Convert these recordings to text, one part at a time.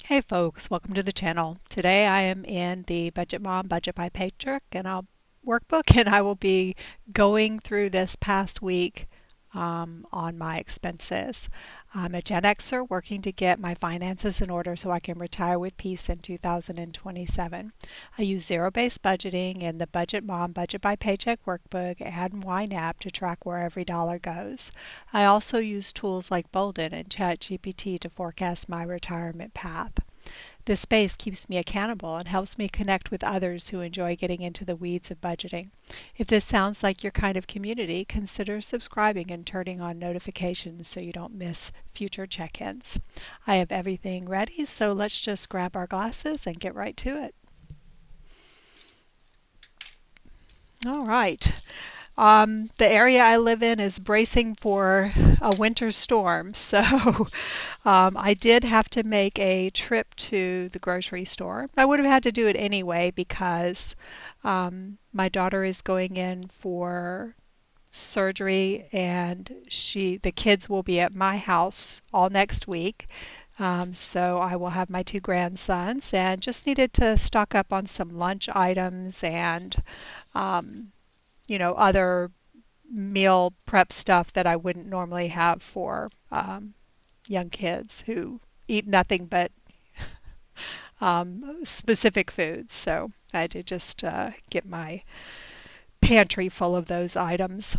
Hey folks, welcome to the channel. Today I am in the Budget Mom Budget by Paycheck and I'll workbook and I will be going through this past week on my expenses. I'm a Gen Xer working to get my finances in order so I can retire with peace in 2027. I use zero-based budgeting in the Budget Mom Budget by Paycheck workbook and Wine app to track where every dollar goes. I also use tools like Bolden and ChatGPT to forecast my retirement path. This space keeps me accountable and helps me connect with others who enjoy getting into the weeds of budgeting. If this sounds like your kind of community, consider subscribing and turning on notifications so you don't miss future check-ins. I have everything ready, so let's just grab our glasses and get right to it. All right. The area I live in is bracing for a winter storm, so I did have to make a trip to the grocery store. I would have had to do it anyway because my daughter is going in for surgery and the kids will be at my house all next week. So I will have my two grandsons and just needed to stock up on some lunch items and um, other meal prep stuff that I wouldn't normally have for young kids who eat nothing but specific foods. So I had to just get my pantry full of those items.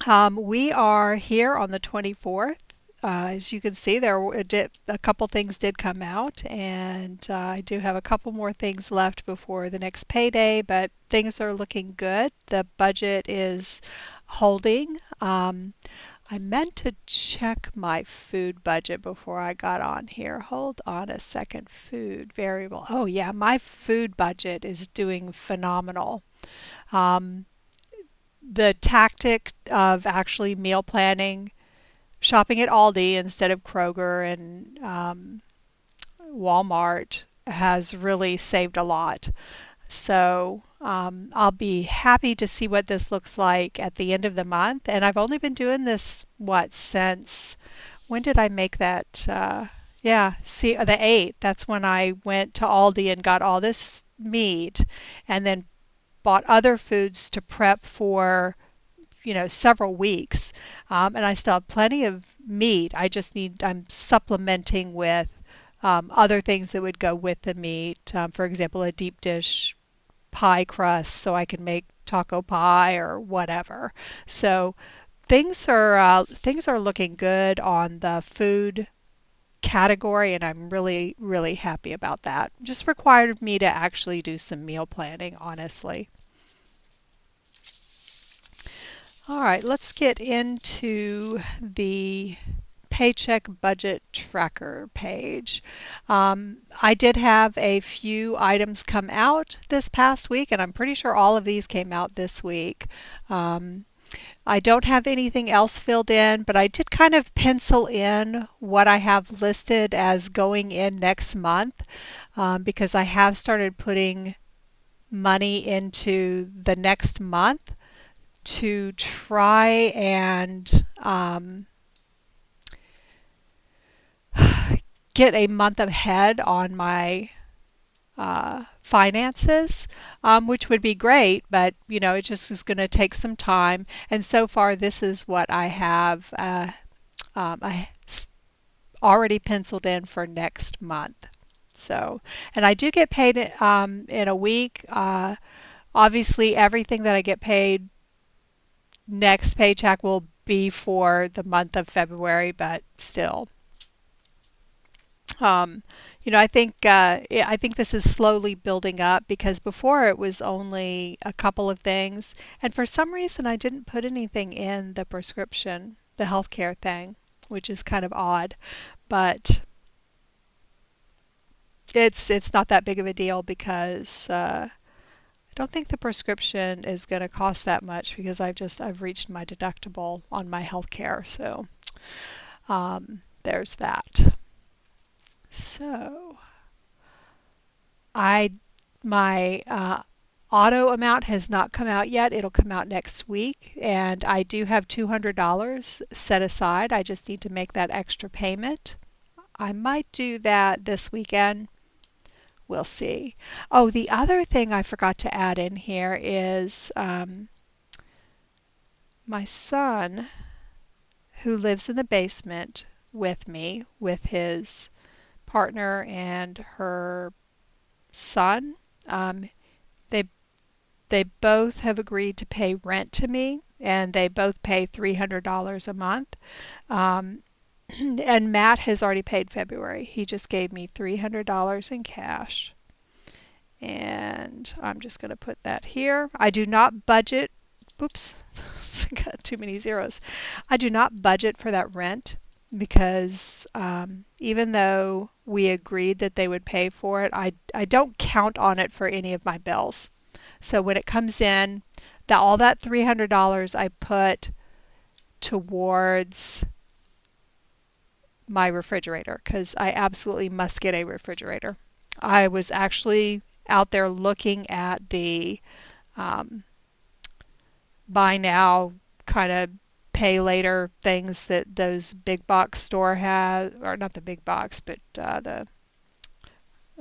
We are here on the 24th. As you can see, a couple things did come out, and I do have a couple more things left before the next payday, but things are looking good. The budget is holding. I meant to check my food budget before I got on here. Hold on a second. Food variable. Oh yeah, my food budget is doing phenomenal. Um, the tactic of actually meal planning, shopping at Aldi instead of Kroger and Walmart has really saved a lot. So I'll be happy to see what this looks like at the end of the month. And I've only been doing this, since when did I make that? Yeah, see, the 8th. That's when I went to Aldi and got all this meat and then bought other foods to prep for several weeks. And I still have plenty of meat. I'm supplementing with other things that would go with the meat. For example, a deep dish pie crust so I can make taco pie or whatever. So things are looking good on the food category, and I'm really, really happy about that. Just required me to actually do some meal planning, honestly. All right, let's get into the Paycheck budget tracker page. I did have a few items come out this past week, and I'm pretty sure all of these came out this week. I don't have anything else filled in, but I did kind of pencil in what I have listed as going in next month because I have started putting money into the next month to try and get a month ahead on my finances, which would be great, but it just is going to take some time. And so far, this is what I have already penciled in for next month. So, and I do get paid in a week. Obviously, everything that I get paid next paycheck will be for the month of February, but still. I think this is slowly building up because before it was only a couple of things, and for some reason I didn't put anything in the prescription, the healthcare thing, which is kind of odd, but it's not that big of a deal because I don't think the prescription is going to cost that much because I've reached my deductible on my healthcare, so there's that. So my auto amount has not come out yet. It'll come out next week, and I do have $200 set aside. I just need to make that extra payment. I might do that this weekend. We'll see. Oh, the other thing I forgot to add in here is my son, who lives in the basement with me, with his partner and her son. Um, they they both have agreed to pay rent to me, and they both pay $300 a month. Um, and Matt has already paid February. He just gave me $300 in cash. And I'm just going to put that here. I do not budget. Oops, got too many zeros. I do not budget for that rent because even though we agreed that they would pay for it, I don't count on it for any of my bills. So when it comes in, all that $300 I put towards my refrigerator because I absolutely must get a refrigerator. I was actually out there looking at the um, buy now kind of pay later things that those big box store has, or not the big box, but the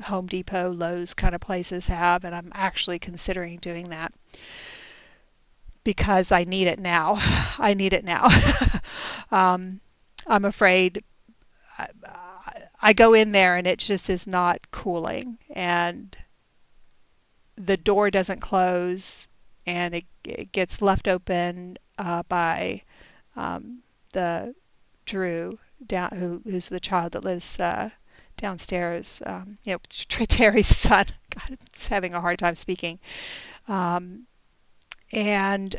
Home Depot, Lowe's kind of places have, and I'm actually considering doing that because I need it now. I need it now. um, I'm afraid I go in there and it just is not cooling, and the door doesn't close, and it gets left open by um, the Drew down who's the child that lives downstairs. Terry's son. God, it's having a hard time speaking. Um, and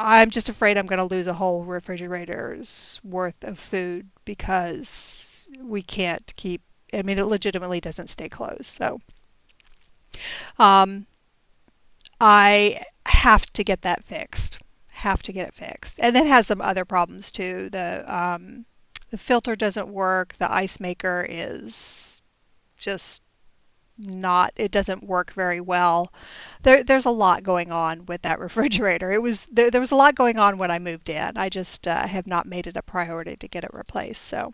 I'm just afraid I'm going to lose a whole refrigerator's worth of food because we can't keep. I mean, it legitimately doesn't stay closed. So um, I have to get that fixed. Have to get it fixed. And it has some other problems too. The filter doesn't work. The ice maker is just not, it doesn't work very well. There's a lot going on with that refrigerator. There was a lot going on when I moved in. I just have not made it a priority to get it replaced. So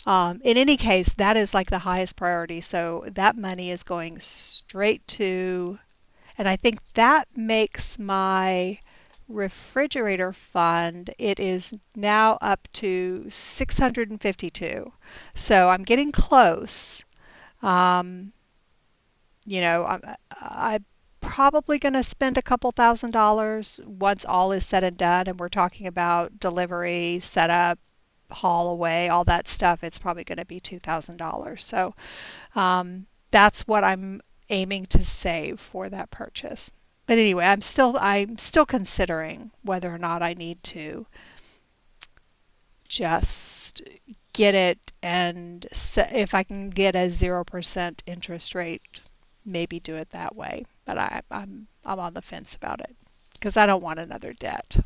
in any case, that is like the highest priority. So that money is going straight to, and I think that makes my refrigerator fund, it is now up to 652. So I'm getting close. Um, I'm probably going to spend a couple $1,000s once all is said and done, and we're talking about delivery, setup, haul away, all that stuff. It's probably going to be $2,000. So that's what I'm aiming to save for that purchase. But anyway, I'm still considering whether or not I need to just get it, and if I can get a 0% interest rate, maybe do it that way. But I'm on the fence about it because I don't want another debt.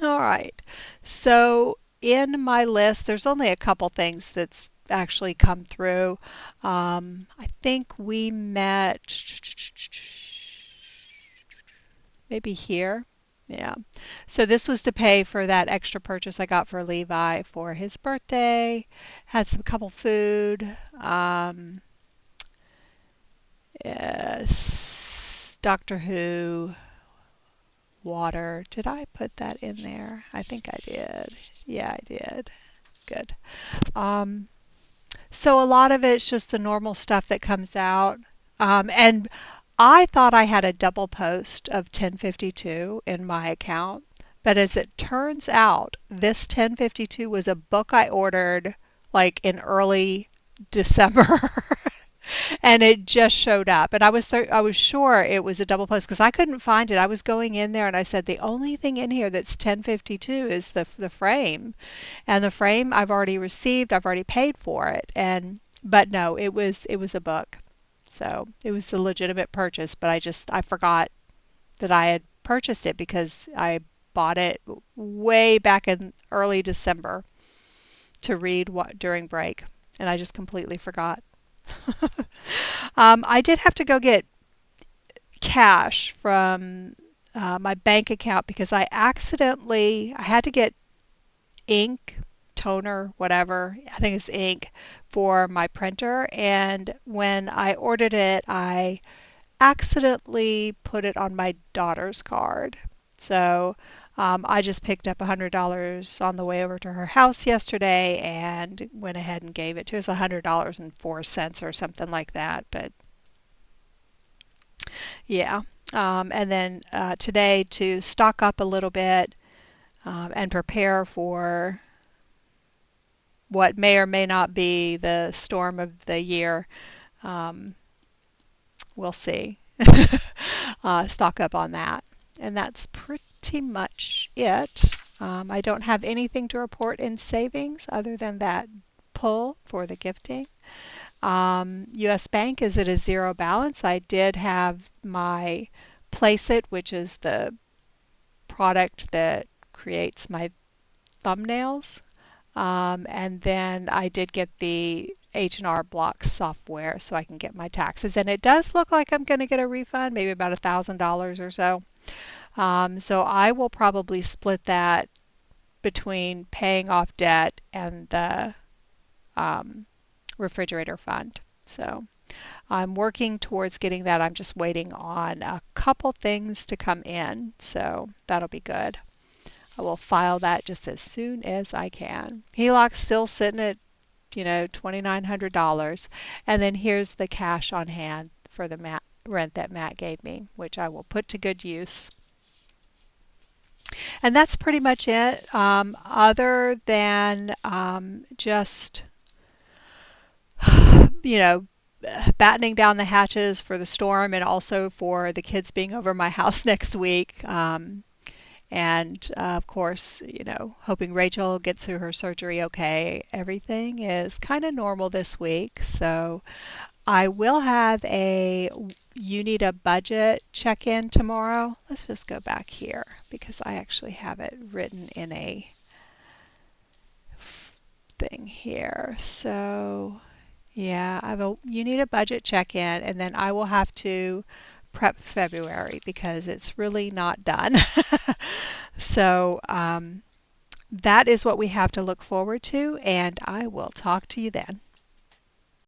All right. So in my list, there's only a couple things that's actually come through. I think we met maybe here. Yeah. So this was to pay for that extra purchase I got for Levi for his birthday. Had some couple food. Yes, Doctor Who water. Did I put that in there? I think I did. Yeah, I did. Good. Um, so a lot of it's just the normal stuff that comes out. And I thought I had a double post of 1052 in my account, but as it turns out, this 1052 was a book I ordered like in early December. And it just showed up, and I was sure it was a double post because I couldn't find it. I was going in there and I said the only thing in here that's 1052 is the frame, and the frame I've already received. I've already paid for it, and but no, it was a book, so it was a legitimate purchase. But I forgot that I had purchased it because I bought it way back in early December to read during break, and I just completely forgot. I did have to go get cash from my bank account because I had to get ink toner, whatever, I think it's ink for my printer. And when I ordered it, I accidentally put it on my daughter's card. So I just picked up $100 on the way over to her house yesterday and went ahead and gave it to us, $100.04 or something like that. But yeah. And then today to stock up a little bit and prepare for what may or may not be the storm of the year. Um, we'll see. Stock up on that. And that's pretty much it. I don't have anything to report in savings other than that pull for the gifting. US Bank is at a zero balance. I did have my Place It, which is the product that creates my thumbnails. And then I did get the H&R Block software so I can get my taxes. And it does look like I'm going to get a refund, maybe about $1,000 or so. So I will probably split that between paying off debt and the refrigerator fund. So I'm working towards getting that. I'm just waiting on a couple things to come in. So that'll be good. I will file that just as soon as I can. HELOC's still sitting at, $2,900. And then here's the cash on hand for the rent that Matt gave me, which I will put to good use. And that's pretty much it, other than just, battening down the hatches for the storm and also for the kids being over my house next week. And of course, hoping Rachel gets through her surgery okay. Everything is kind of normal this week. So I will have you need a budget check-in tomorrow. Let's just go back here because I actually have it written in a thing here. So yeah, you need a budget check-in, and then I will have to prep February because it's really not done. So that is what we have to look forward to, and I will talk to you then.